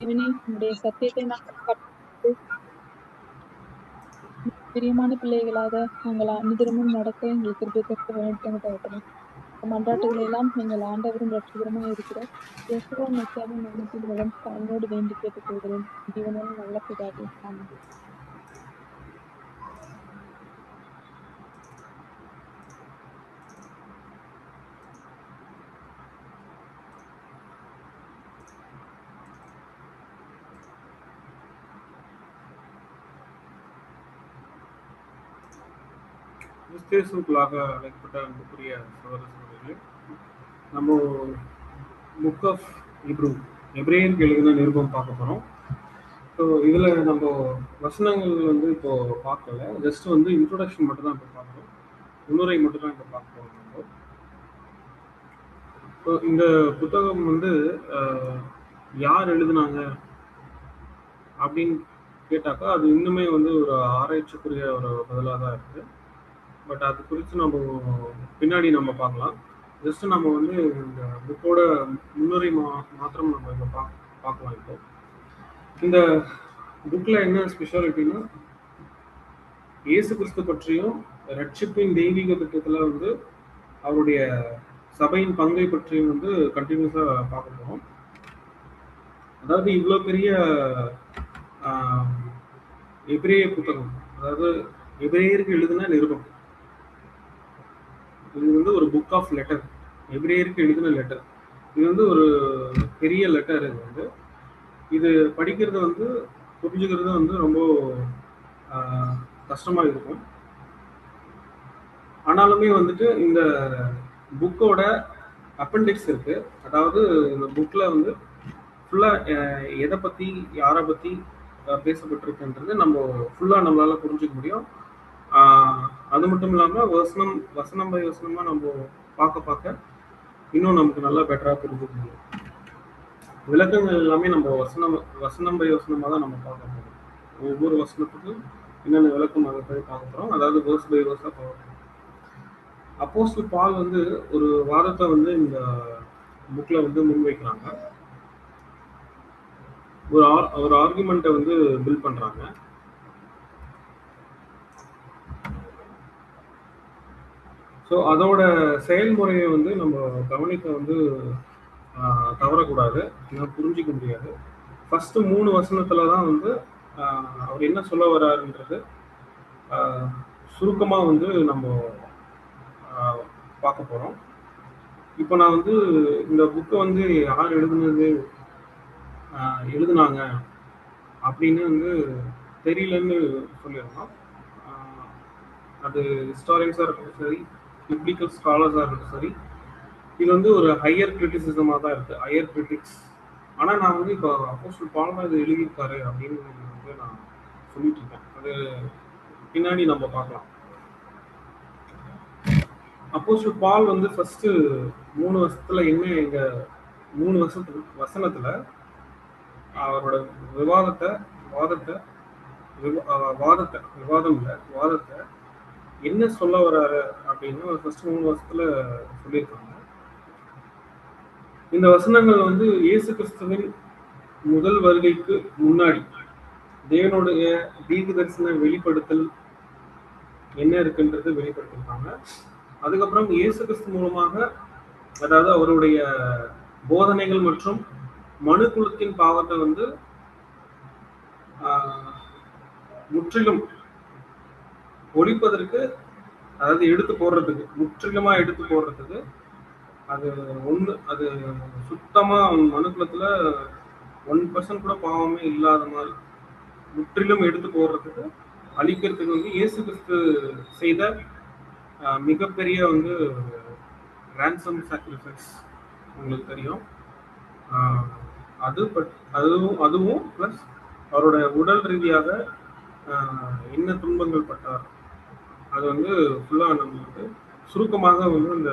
தேவனே, உம்முடைய சத்தியத்தை நாங்கள் கற்று பிரியமான பிள்ளைகளாக நாங்கள் அனுதினமும் நடக்க எங்களுக்கு கிருபை தர வேண்டும் தகப்பனே. இந்த மன்றாட்டுகளை எல்லாம் எங்கள் ஆண்டவரும் ரட்சகருமாய் இருக்கிற யெகோவா மெசியாவின் நாமத்தின் மூலம் தாழ்மையோடு வேண்டி கேட்டுக்கொள்கிறேன். ஜீவனுள்ள நல்ல பிதாவே, ஆமென். கிறிஸ்தேசுக்குள்ளாக அழைக்கப்பட்ட அன்புக்குரிய சகோதர சகோதரிகளே, நம்ம புக் ஆஃப் எப்ரேயருக்கு எழுதின நிருபம் பார்க்க போகிறோம். ஸோ இதில் நம்ம வசனங்கள் வந்து இப்போ பார்க்கல, ஜஸ்ட் வந்து இன்ட்ரோடக்ஷன் மட்டும் தான் இப்போ பார்க்குறோம், முன்னுரை மட்டும் தான் இப்போ பார்க்க போகிறோம் நம்ம. ஸோ இந்த புத்தகம் வந்து யார் எழுதுனாங்க அப்படின்னு கேட்டாக்கா அது இன்னுமே வந்து ஒரு ஆராய்ச்சிக்குரிய ஒரு பதிலாக தான் இருக்குது. பட் அது குறித்து நம்ம பின்னாடி நம்ம பார்க்கலாம். ஜஸ்ட் நம்ம வந்து இந்த புக்கோட முன்னுரை மாத்திரம் நம்ம இப்போ பார்க்கலாம். இப்போ இந்த புக்கில் என்ன ஸ்பெஷாலிட்டின்னா, இயேசு கிறிஸ்து பற்றியும் ரட்சிப்பின் தெய்வீக திட்டத்தில் வந்து அவருடைய சபையின் பங்கை பற்றியும் வந்து கண்டினியூஸாக பார்க்க போகிறோம். அதாவது இவ்வளோ பெரிய எபிரேய புத்தகம், அதாவது எபிரேயருக்கு எழுதின நிருபம், இது வந்து ஒரு புக் ஆஃப் லெட்டர், எபிரேயருக்கு எழுதின லெட்டர். இது வந்து ஒரு பெரிய லெட்டர். இது படிக்கிறது வந்து புரிஞ்சுக்கிறது வந்து ரொம்ப கஷ்டமாக இருக்கும். ஆனாலுமே வந்துட்டு இந்த புக்கோட அப்பெண்டிக்ஸ் இருக்கு. அதாவது இந்த புக்கில் வந்து ஃபுல்லாக எதை பற்றி யாரை பற்றி பேசப்பட்டிருக்குன்றது நம்ம ஃபுல்லாக நம்மளால் புரிஞ்சுக்க முடியும். அது மட்டும் இல்லாமல் வசனம் பை வசனமாக நம்ம பார்க்க இன்னும் நமக்கு நல்லா பெட்டராக புரிஞ்சுக்க முடியும். விளக்கங்கள் எல்லாமே நம்ம வசனம் பை வசனமாக தான் நம்ம பார்க்க போகிறோம். ஒவ்வொரு வசனத்துக்கும் என்னென்ன விளக்கம் அதை போய் பார்க்க போகிறோம். அதாவது வேர்ஸ் பை வேர்ஸாக பார்க்க போகிறோம். அப்போஸ்தலர் பால் வந்து ஒரு வாதத்தை வந்து இந்த புக்கில் வந்து முன்வைக்கிறாங்க. ஒரு ஆர்குமெண்ட்டை வந்து பில்ட் பண்ணுறாங்க. ஸோ அதோட செயல்முறையை வந்து நம்ம கவனிக்க வந்து தவறக்கூடாது, புரிஞ்சிக்க முடியாது. ஃபர்ஸ்ட் 3 வசனத்துல தான் வந்து அவர் என்ன சொல்ல வர்றாருன்றது சுருக்கமாக வந்து நம்ம பார்க்க போகிறோம். இப்போ நான் வந்து இந்த புக்கை வந்து யார் எழுதுனாங்க அப்படின்னு வந்து தெரியலன்னு சொல்லிடலாம். அது ஹிஸ்டாரியன்ஸாக இருக்கட்டும் சரி, பிப்ளிக்கல் ஸ்காலர்ஸாக இருக்கட்டும் சரி, இது வந்து ஒரு ஹையர் கிரிட்டிசிசமாக தான் இருக்குது, ஹையர் கிரிட்டிக்ஸ். ஆனால் நான் வந்து இப்போ அப்போஸ்தலர் பால் தான் இது எழுதியிருக்காரு அப்படின்னு வந்து நான் சொல்லிட்டு இருக்கேன். அது பின்னாடி நம்ம பார்க்கலாம். அப்போஸ்தலர் பால் வந்து ஃபர்ஸ்ட் 3 வருஷத்துல என்ன, எங்க 3 வசனத்துல அவரோட வாதத்தை என்ன சொல்ல வர்றாரு அப்படின்னு ஃபர்ஸ்ட் 3 வருஷத்துல சொல்லியிருக்காங்க. இந்த வசனங்கள் வந்து இயேசு கிறிஸ்துவின் முதல் வருகைக்கு முன்னாடி தேவனுடைய தீர்க்க தரிசன வெளிப்படுத்தல் என்ன இருக்குன்றது வெளிப்படுத்திருக்காங்க. அதுக்கப்புறம் இயேசு கிறிஸ்து மூலமாக, அதாவது அவருடைய போதனைகள் மற்றும் மனு குலத்தின் பாவத்தை வந்து முற்றிலும் ஒழிப்பதற்கு, அதாவது முற்றிலுமா எடுத்து போடுறதுக்கு, அது சுத்தமா மனு குலத்துல 1% கூட பாவமே இல்லாத மாதிரி முற்றிலும் எடுத்து போடுறதுக்கு, அழிக்கிறதுக்கு வந்து இயேசு கிறிஸ்து செய்த மிகப்பெரிய வந்து ransom sacrifice உங்களுக்கு தெரியும். அதுவும் பிளஸ் அவரோட உடல் ரீதியாக என்ன துன்பங்கள் பட்டார், அது வந்து ஃபுல்லா நம்ம வந்து சுருக்கமாக வந்து இந்த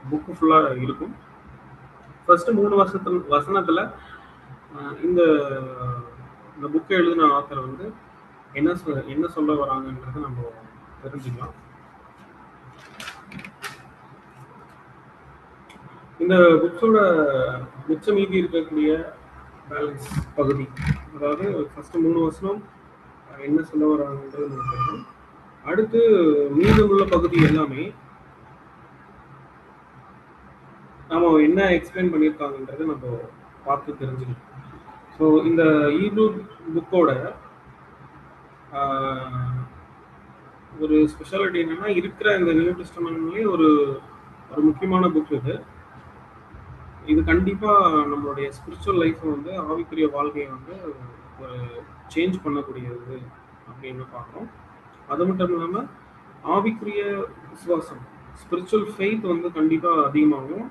புக்கு ஃபுல்லா இருக்கும். ஃபர்ஸ்ட் 3 வசனத்துல இந்த புக்கை எழுதின ஆத்தர் வந்து என்ன சொல்ல வராங்கன்றதை நம்ம தெரிஞ்சுக்கலாம். இந்த புக்ஸோட மிச்ச மீதி இருக்கக்கூடிய பேலன்ஸ் பகுதி. அதாவது ஃபர்ஸ்ட் 3 வசனம் என்ன சொல்ல வராங்கன்றது நமக்கு தெரியும். அடுத்து மீதமுள்ள பகுதி எல்லாமே நாம என்ன எக்ஸ்பிளைன் பண்ணியிருக்காங்கன்றதை நம்ம பார்த்து தெரிஞ்சுக்கணும். ஸோ இந்த ஈப்ரூ புக்கோட ஒரு ஸ்பெஷாலிட்டி என்னன்னா, இருக்கிற இந்த நியூ டெஸ்டமெண்ட்லேயே ஒரு ஒரு முக்கியமான புக் இது. இது கண்டிப்பா நம்மளுடைய ஸ்பிரிச்சுவல் லைஃப்பை வந்து, ஆவிக்குரிய வாழ்க்கையை வந்து ஒரு சேஞ்ச் பண்ணக்கூடியது அப்படின்னு பார்க்குறோம். அது மட்டும் இல்லாமல் ஆவிக்குரிய விசுவாசம், ஸ்பிரிச்சுவல் ஃபெய்த் வந்து கண்டிப்பாக அதிகமாகும்.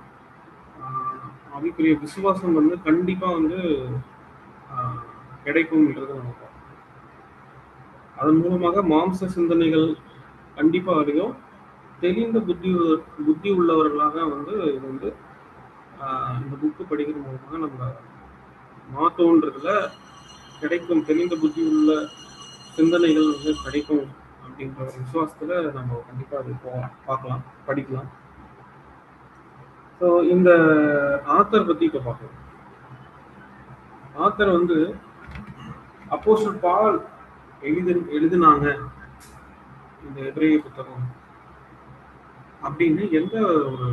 ஆவிக்குரிய விசுவாசம் வந்து கண்டிப்பாக வந்து கிடைக்கும்ன்றது நம்ம பார்க்கணும். அதன் மூலமாக மாம்ச சிந்தனைகள் கண்டிப்பாக அதிகம். தெளிந்த புத்தி உள்ளவர்களாக வந்து இது வந்து இந்த புக்கு படிக்கிற மூலமாக நம்ம மாற்றோன்றதுல கிடைக்கும். தெளிந்த புத்தி உள்ள சிந்தனைகள் வந்து கிடைக்கும் அப்படின்ற ஒரு விசுவாசத்துல நம்ம கண்டிப்பா அது பார்க்கலாம், படிக்கலாம். ஸோ இந்த ஆத்தர் பத்தி இப்ப பார்க்கலாம். ஆத்தர் வந்து அப்போஸ்தலர் பால் எழுதினாங்க இந்த எபிரேய புத்தகம் அப்படின்னு எந்த ஒரு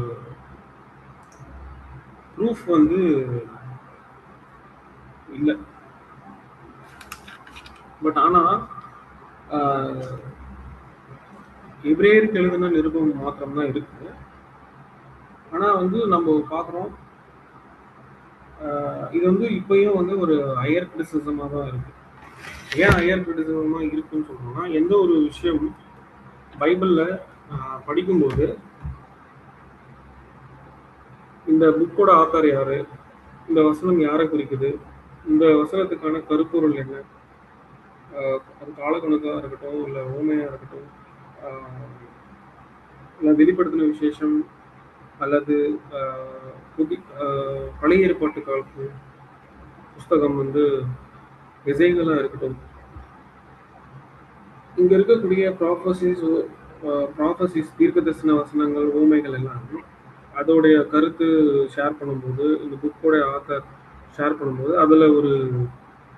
ப்ரூஃப் வந்து இல்லை. பட் ஆனா எபிரேயருக்கு எழுதின நிருபம் மாத்திரம் தான் இருக்கு. ஆனா வந்து நம்ம பார்க்குறோம், இது வந்து இப்பயும் வந்து ஒரு ஹையர் கிரிட்டிசிசமாக தான் இருக்கு. ஏன் ஹையர் கிரிட்டிசிசமாக இருக்குன்னு சொல்றோம்னா, எந்த ஒரு விஷயம் பைபிள்ல படிக்கும்போது இந்த புக்கோட ஆத்தர் யாரு, இந்த வசனம் யாரை குறிக்குது, இந்த வசனத்துக்கான கருப்பொருள் என்ன, அது காலக்கணக்காக இருக்கட்டும், இல்லை ஓமையா இருக்கட்டும், இல்லை வெளிப்படுத்தின விசேஷம், அல்லது பழைய ஏற்பாட்டு காலத்து புஸ்தகம் வந்து விசைகளா இருக்கட்டும், இங்க இருக்கக்கூடிய ப்ராஃபசிஸ் தீர்க்க தரிசன வசனங்கள், ஊமைகள் எல்லாம் அதோடைய கருத்து ஷேர் பண்ணும்போது, இந்த புக்கோட ஆத்தர் ஷேர் பண்ணும்போது அதுல ஒரு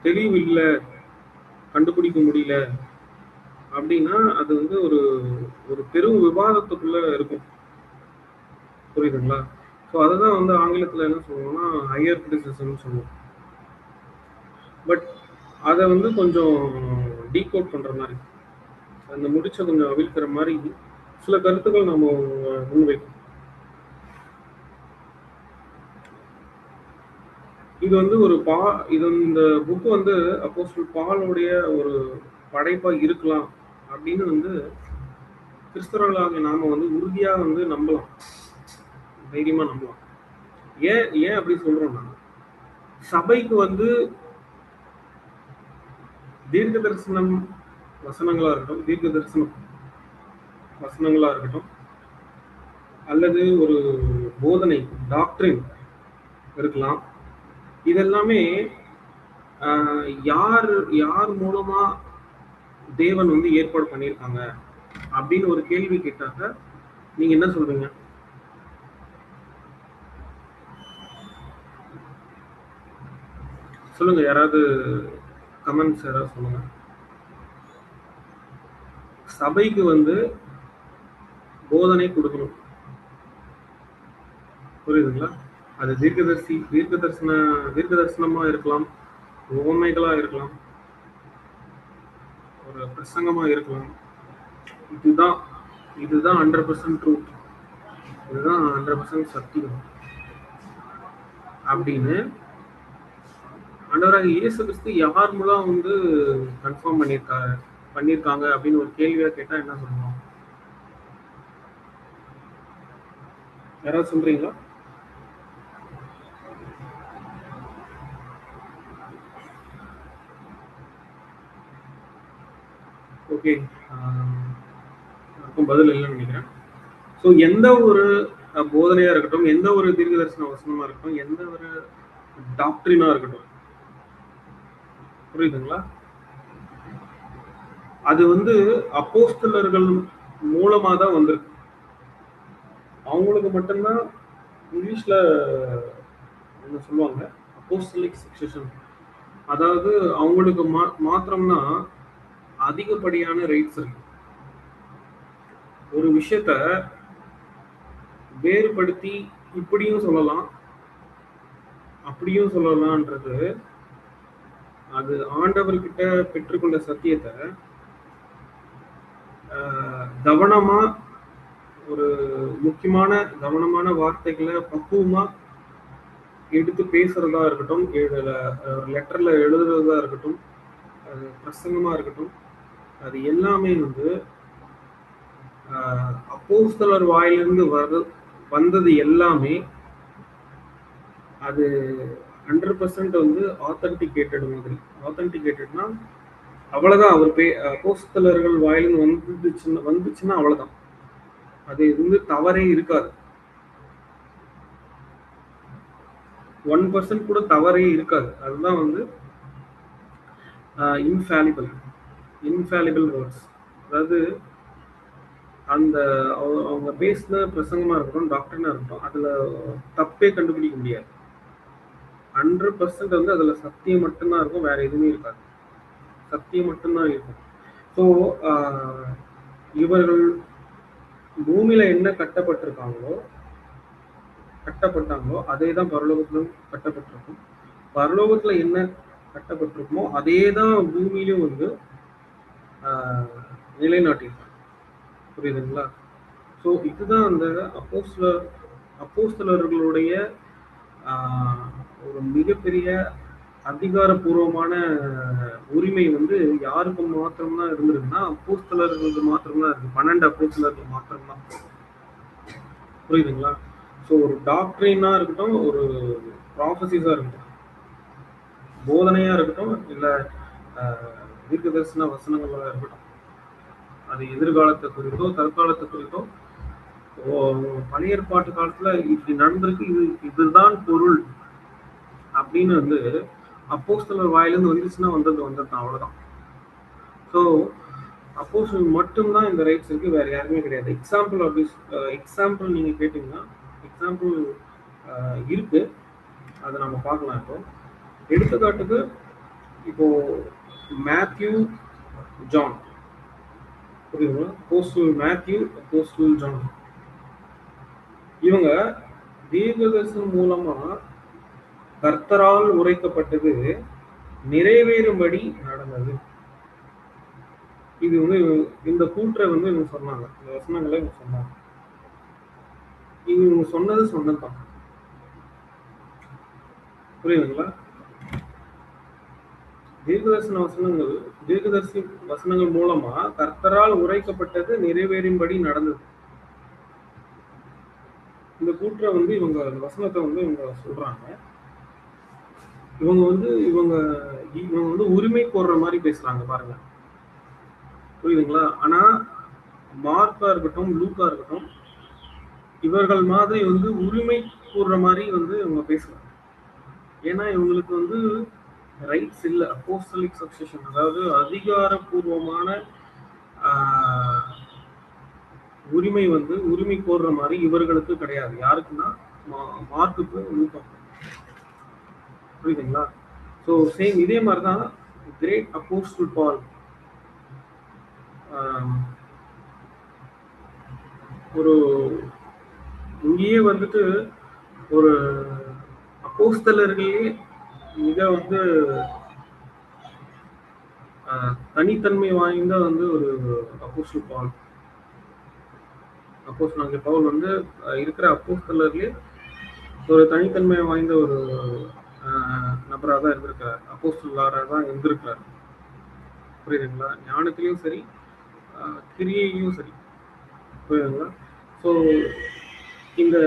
தெளிவு இல்லை, கண்டுபிடிக்க முடியல அப்படின்னா அது வந்து ஒரு ஒரு பெரும் விவாதத்துக்குள்ள இருக்கும். புரியுதுங்களா? ஸோ அதுதான் வந்து ஆங்கிலத்தில் என்ன சொல்லுவோம்னா ஹையர் கிரிட்டிசிசம்னு சொல்லுவோம். பட் அதை வந்து கொஞ்சம் டீகோட் பண்ற மாதிரி, அந்த முடிச்ச கொஞ்சம் அவிழ்க்கிற மாதிரி சில கருத்துக்கள் நம்ம முன்வைக்கும். இது வந்து ஒரு இது இந்த புக்கு வந்து அப்போஸ்தலர் பாலுடைய ஒரு படைப்பா இருக்கலாம் அப்படின்னு வந்து கிறிஸ்தவர்களாக நாம வந்து உறுதியா வந்து நம்பலாம், தைரியமா நம்பலாம். ஏன் அப்படி சொல்றோம்னா, சபைக்கு வந்து தீர்க்க தரிசனம் வசனங்களா இருக்கட்டும், தீர்க்க தரிசனம் வசனங்களா இருக்கட்டும், அல்லது ஒரு போதனை டாக்டரின் இருக்கலாம், இதெல்லாமே யார் மூலமா தேவன் வந்து ஏற்பாடு பண்ணியிருக்காங்க அப்படின்னு ஒரு கேள்வி கேட்டாக்க நீங்க என்ன சொல்றீங்க? சொல்லுங்க, யாராவது கமெண்ட்ஸ் யாராவது சொல்லுங்க. சபைக்கு வந்து போதனை கொடுக்கணும், புரியுதுங்களா? அது தீர்க்க தரிசனமா இருக்கலாம், உவமைகளா இருக்கலாம், ஒரு பிரசங்கமா இருக்கலாம். இதுதான் 100% ட்ரூத், இதுதான் 100% சத்தியம் அப்படின்னு ஆண்டவராக இயேசு கிறிஸ்து யார் மூலம் வந்து கன்ஃபார்ம் பண்ணியிருக்காங்க அப்படின்னு ஒரு கேள்வியா கேட்டா என்ன சொல்லுவோம்? யாராவது சொல்றீங்களா? ஓகே, யாருக்கும் பதில் இல்லைன்னு நினைக்கிறேன். ஸோ எந்த ஒரு போதனையா இருக்கட்டும், எந்த ஒரு தீர்க்க தரிசன வசனமா இருக்கட்டும், எந்த ஒரு டாக்டரினா இருக்கட்டும், புரியுதுங்களா, அது வந்து அப்போஸ்தலர்கள் மூலமா தான் வந்திருக்கு. அவங்களுக்கு மட்டும்தான் இங்கிலீஷ்ல என்ன சொல்லுவாங்க, அப்போஸ்தலிக் சக்சஷன், அதாவது அவங்களுக்கு மாத்திரம்னா அதிகப்படியான ரைட்ஸ் இருக்கு. ஒரு விஷயத்த வேறுபடுத்தி இப்படியும் சொல்லலாம் அப்படியும் சொல்லலாம்ன்றது அது ஆண்டவர்கிட்ட பெற்றுக்கொண்ட சத்தியத்தை கவனமா ஒரு முக்கியமான கவனமான வார்த்தைகளை பக்குவமா எடுத்து பேசுறதா இருக்கட்டும், லெட்டர்ல எழுதுறதா இருக்கட்டும், பிரசங்கமா இருக்கட்டும், அது எல்லாமே வந்து அப்போஸ்தலர் வாயிலிருந்து வந்தது எல்லாமே அது 100% வந்து ஆத்தன்டிகேட்டட் மாதிரி. ஆத்தன்டிகேட்டட்னா அவ்வளவுதான். அவர் அப்போஸ்தலர்கள் வாயிலிருந்து வந்துச்சுன்னா அவ்வளவுதான். அது வந்து தவறே இருக்காது. 1% கூட தவறே இருக்காது. அதுதான் வந்து இன்ஃபாலிபிள் வேர்ட்ஸ். அதாவது அந்த அவங்க பேசின பிரசங்கமா இருக்கட்டும், டாக்டர்னா இருக்கட்டும், அதுல தப்பே கண்டுபிடிக்க முடியாது. 100% வந்து அதுல சத்தியம் மட்டும்தான் இருக்கும், வேற எதுவுமே இருக்காது. சத்தியம் மட்டும்தான் இருக்கும். ஸோ இவர்கள் பூமியில என்ன கட்டப்பட்டாங்களோ அதே தான் பரலோகத்திலும் கட்டப்பட்டிருக்கும். பரலோகத்துல என்ன கட்டப்பட்டிருக்குமோ அதே தான் பூமியிலும் வந்து நிலைநாட்டியிருக்காங்க. புரியுதுங்களா? ஸோ இதுதான் அந்த அப்போஸ்தலர்களுடைய ஒரு மிகப்பெரிய அதிகாரப்பூர்வமான உரிமை வந்து யாருக்கு மாத்திரம்தான் இருந்திருக்குன்னா அப்போஸ்தலர்களுக்கு மாத்திரம்தான் இருக்கு. 12 அப்போஸ்தலர்கள் மாத்திரம்தான். புரியுதுங்களா? ஸோ ஒரு டாக்டரினா இருக்கட்டும், ஒரு ப்ராஃபசிஸா இருக்கட்டும், போதனையா இருக்கட்டும், இல்ல தீர்க்கதரிசன வசனங்களா இருக்கட்டும், அது எதிர்காலத்தை குறித்தோ தற்காலத்தை குறித்தோ பழைய ஏற்பாட்டு காலத்துல இப்படி நடந்திருக்கு, இதுதான் பொருள் அப்படின்னு வந்து அப்போஸ்தலர் வாயிலிருந்து வந்துச்சுன்னா வந்ததுதான், அவ்வளவுதான். ஸோ அப்போஸ்தலர் மட்டும்தான் இந்த ரைட்ஸ் இருக்கு, வேற யாருமே கிடையாது. எக்ஸாம்பிள் நீங்க கேட்டீங்கன்னா எக்ஸாம்பிள் இருக்கு, அதை நம்ம பார்க்கலாம். இப்போ எடுத்துக்காட்டுக்கு இப்போ மேத்யூ, ஜான், புரியுதுங்களா? அப்போஸ்தலர் மேத்யூ, அப்போஸ்தலர் ஜான், இவங்க தீர்க்கதரிசனம் மூலமா கர்த்தரால் உரைக்கப்பட்டது நிறைவேறும்படி நடந்தது. இது வந்து இந்த கூற்றை வந்து இவங்க சொன்னாங்க, இந்த வசனங்களை இவங்க சொன்னாங்க. இவங்க சொன்னதுதான். புரியுதுங்களா? தீர்க்கதரிசி வசனங்கள் மூலமா கர்த்தரால் உரைக்கப்பட்டது நிறைவேறும்படி நடந்தது. இந்த கூற்றை வந்து இவங்க வசனத்தை வந்து இவங்க சொல்றாங்க. இவங்க வந்து உரிமை கோர்ற மாதிரி பேசுறாங்க, பாருங்க. புரியுதுங்களா? ஆனா மார்க்கா இருக்கட்டும், லூக்கா இருக்கட்டும், இவர்கள் மாதிரி வந்து உரிமை கூறுற மாதிரி வந்து இவங்க பேசுறாங்க. ஏன்னா இவங்களுக்கு வந்து ரைட்ஸ் இல்லை. அப்போஸ்தலிக் சக்சஷன், அதாவது அதிகாரப்பூர்வமான உரிமை கோர்ற மாதிரி இவர்களுக்கு கிடையாது. யாருக்குன்னா மார்க்குக்கு, லூக்காக்கு. புரியுதுங்களா? ஸோ சேம் இதே மாதிரிதான் கிரேட் அப்போஸ்டல் பால் ஒரு இங்கேயே வந்துட்டு ஒரு அப்போஸ்தலர்களே மிக வந்து தனித்தன்மை வாய்ந்த வந்து ஒரு அப்போஸ்தலர் பவுல். அப்போஸ்தலனாகிய பவுல் வந்து இருக்கிற அப்போஸ்தலர்களே ஒரு தனித்தன்மை வாய்ந்த ஒரு நபராக தான் இருந்திருக்கிறார், அப்போஸ்தலராக தான் இருந்திருக்கிறார். புரியுதுங்களா? ஞானத்திலையும் சரி, கிரியையும் சரி. புரியுதுங்களா? ஸோ இந்த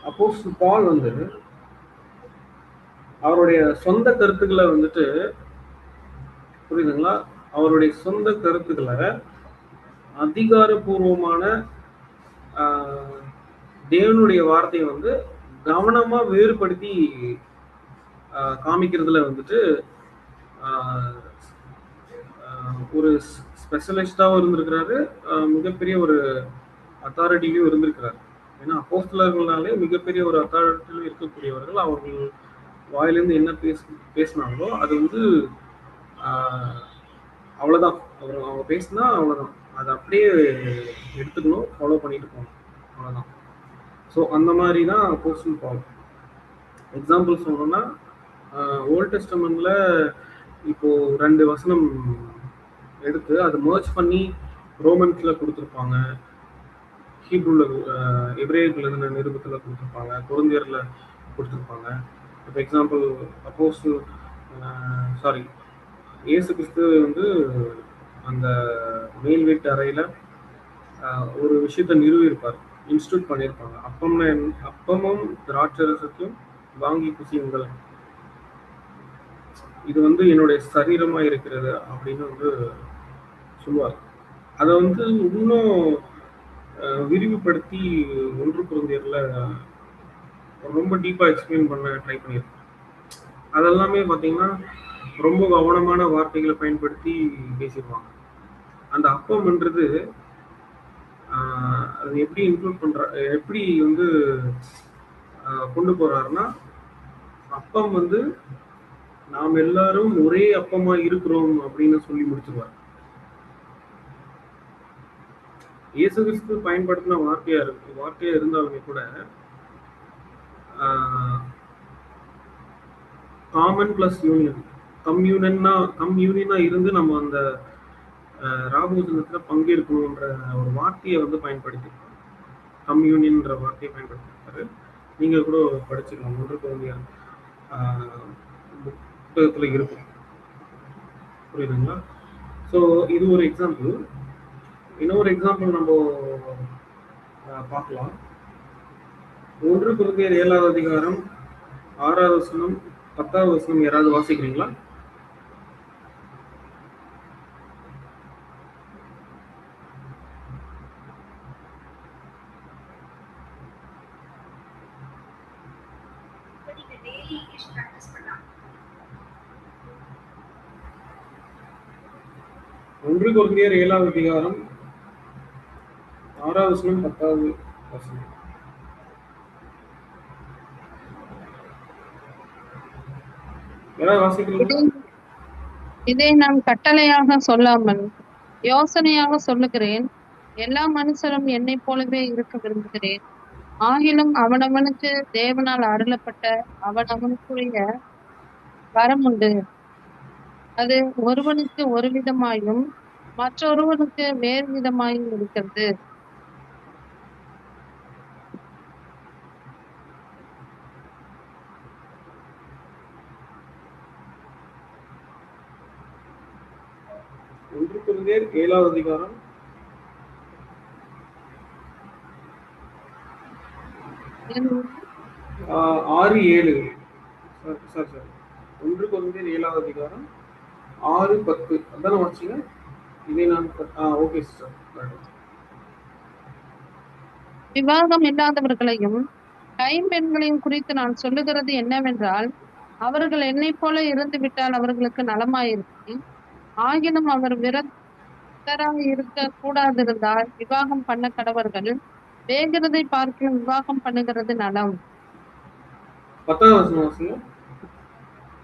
அப்போஸ்தலர் பவுல் வந்து அவருடைய சொந்த கருத்துக்களை வந்துட்டு, புரியுதுங்களா, அவருடைய சொந்த கருத்துக்களை அதிகாரப்பூர்வமான தேவனுடைய வார்த்தையை வந்து கவனமா வேறுபடுத்தி காமிக்கிறதுல வந்துட்டு ஒரு ஸ்பெஷலிஸ்டாவும் இருந்திருக்கிறாரு, மிகப்பெரிய ஒரு அத்தாரிட்டியும் இருந்திருக்கிறாரு. ஏன்னா அப்போஸ்தலர்கள்னாலே மிகப்பெரிய ஒரு அத்தாரிட்டியிலும் இருக்கக்கூடியவர்கள். அவர்கள் வாயிலேருந்து என்ன பேசினாங்களோ அது வந்து அவ்வளோதான். அவங்க பேசினா அவ்வளோதான், அதை அப்படியே எடுத்துக்கணும், ஃபாலோ பண்ணிட்டு போகணும், அவ்வளோதான். ஸோ அந்த மாதிரி தான் அப்போஸ்தலன் பவுல். எக்ஸாம்பிள் சொல்லணும்னா ஓல்ட் டெஸ்டமெண்ட்ல இப்போ 2 வசனம் எடுத்து அதை மர்ஜ் பண்ணி ரோமன்ஸ்ல கொடுத்துருப்பாங்க, ஹீப்ரூல எபிரேயர்கள் எழுதின நிருபத்தில் கொடுத்துருப்பாங்க, கொரிந்தியர்ல கொடுத்துருப்பாங்க. இப்போ எக்ஸாம்பிள் அப்போஸ்தலன் சாரி இயேசு கிறிஸ்து வந்து அந்த மேல் வீட்டு அறையில ஒரு விஷயத்த நிறுவியிருப்பார், இன்ஸ்டியூட் பண்ணியிருப்பாங்க. அப்பமும் திராட்சரசத்தையும் வாங்கி புசியுங்கள், இது வந்து என்னுடைய சரீரமா இருக்கிறது அப்படின்னு வந்து சொல்லுவார். அதை வந்து இன்னும் விரிவுபடுத்தி 1 கொரிந்தியர்ல ரொம்ப டீப்பா எக்ஸ்பிளைன் பண்ண ட்ரை பண்ணியிருக்கேன். அதெல்லாமே பார்த்தீங்கன்னா ரொம்ப கவனமான வார்த்தைகளை பயன்படுத்தி பேசிடுவாங்க. அந்த அப்பம்ன்றது அது எப்படி இன்க்ளூட் பண்ற, எப்படி வந்து கொண்டு போறாருன்னா, அப்பம் வந்து நாம் எல்லாரும் ஒரே அப்பமா இருக்கிறோம் அப்படின்னு சொல்லி முடிச்சிருவார். இயேசு கிறிஸ்து பயன்படுத்தின வார்த்தையா இருந்தாலுமே கூட காமன் பிளஸ் யூனியன், கம்யூனியனா இருந்து நம்ம அந்த ராபோஜனத்துல பங்கேற்கணும்ன்ற ஒரு வார்த்தையை வந்து பயன்படுத்திருக்காரு, கம்யூனியன்ற வார்த்தையை பயன்படுத்திருக்காரு. நீங்க கூட படிச்சுக்கலாம், 1 கொரிந்தியர் புத்தகத்துல இருக்கும், புரியுதுங்களா? ஸோ இது ஒரு எக்ஸாம்பிள். இன்னொரு எக்ஸாம்பிள் நம்ம பார்க்கலாம். 1 கொரிந்தியர் 7வது அதிகாரம் 6வது வசனம் 10வது வசனம் யாராவது வாசிக்கிறீங்களா? ஒன்று கொரிந்தியர் 7வது அதிகாரம் 6வது வசனம் 10வது வசனம். யாராவது வாசிக்கிறீங்களா? இதை நான் கட்டளையாக சொல்லாமல் யோசனையாக சொல்லுகிறேன். எல்லா மனுஷரும் என்னை போலவே இருக்க விரும்புகிறேன். ஆகிலும் அவனவனுக்கு தேவனால் அருளப்பட்ட அவனவனுக்குரிய வரம் உண்டு. அது ஒருவனுக்கு ஒரு விதமாயும் மற்றொருவனுக்கு வேறு விதமாயும் இருக்கிறது. ஒன்று கொரிந்தியர் 7வது அதிகாரம் 6-7. சார் 1 கொரிந்தியர் 7வது அதிகாரம் 6-10 அதான வாசிங்க. இதை நான் ஓகே சார். விவாகம் இல்லாதவர்களையும் கைம்பெண்களையும் குறித்து நான் சொல்லுகிறது என்னவென்றால், அவர்கள் என்னை போல இருந்து விட்டால் அவர்களுக்கு நலமாயிருக்கும். ஆகினும் அவர் விரக்தராக இருக்க கூடாதிருந்தால் விவாகம் பண்ண கடவர்கள். வேகிறதை பார்க்க விவாகம் பண்ணுகிறது நலம். 10வது வசனம் வாசிங்க.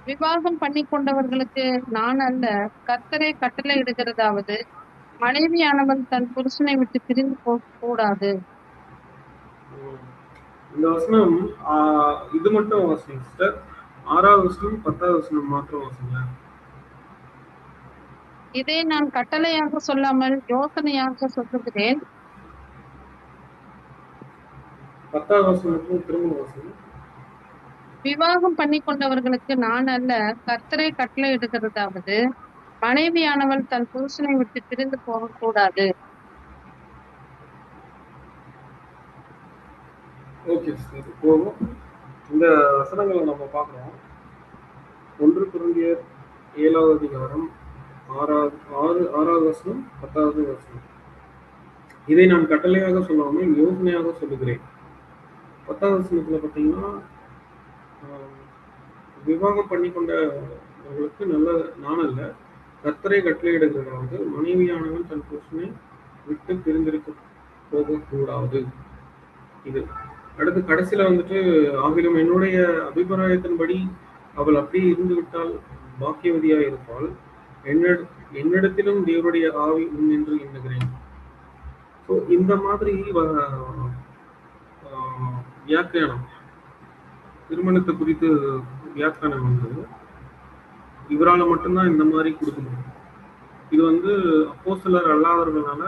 விவாகம் பண்ணி கொண்டவர்களுக்கு நான் அல்ல, கர்த்தரே கட்டளை இடுகிறதாவது, மனைவியானவள் தன் புருஷனை விட்டு பிரிந்து போக கூடாது. இந்த வசனம் இது மட்டும் வாசிங்க சிஸ்டர். 6வது வசனம் 10வது வசனம் மாத்திரம் வாசிங்க. இதை நான் கட்டளையாக சொல்லாமல் யோசனையாக சொல்லுகிறேன். 10வது வசனத்துக்கும் திரும்ப வாசிங்க. விவாகம் பண்ணி கொண்டவர்களுக்கு நான் அல்ல, கர்த்தரை கட்டளை இடுகிறதாவது, மனைவியானவள் தன் புருஷனை விட்டு பிரிந்து போக கூடாது. ஓகே சார், போதும். இந்த வசனங்களை நம்ம பார்க்குறோம். 1 கொரிந்தியர் 7வது அதிகாரம் 6வது வசனம் 10வது வசனம். இதை நான் கட்டளையாக சொல்லாமல் யோசனையாக சொல்லுகிறேன். 10வது வசனத்துல பார்த்தீங்கன்னா, விவாகம் பண்ணி கொண்டவர்களுக்கு நல்ல நான் அல்ல, கர்த்தரை கட்டளையிடுகிறது, மனைவியானவன் தன் புருஷனை விட்டு பிரிந்திருக்க போகக்கூடாது. இது அடுத்து கடைசியில வந்துட்டு, ஆகிலும் என்னுடைய அபிப்பிராயத்தின்படி அவள் அப்படியே இருந்து விட்டால் பாக்கியவதியாய் இருப்பாள். என்னிடத்திலும் தேவனுடைய ஆவி உன் என்று எண்ணுகிறேன். ஸோ இந்த மாதிரி வியாக்கியானம் திருமணத்தை குறித்து வியாக்கியானம் வந்து இவரால் மட்டும்தான் இந்த மாதிரி கொடுக்க முடியும். இது வந்து அப்போஸ்தலர் அல்லாதவர்களால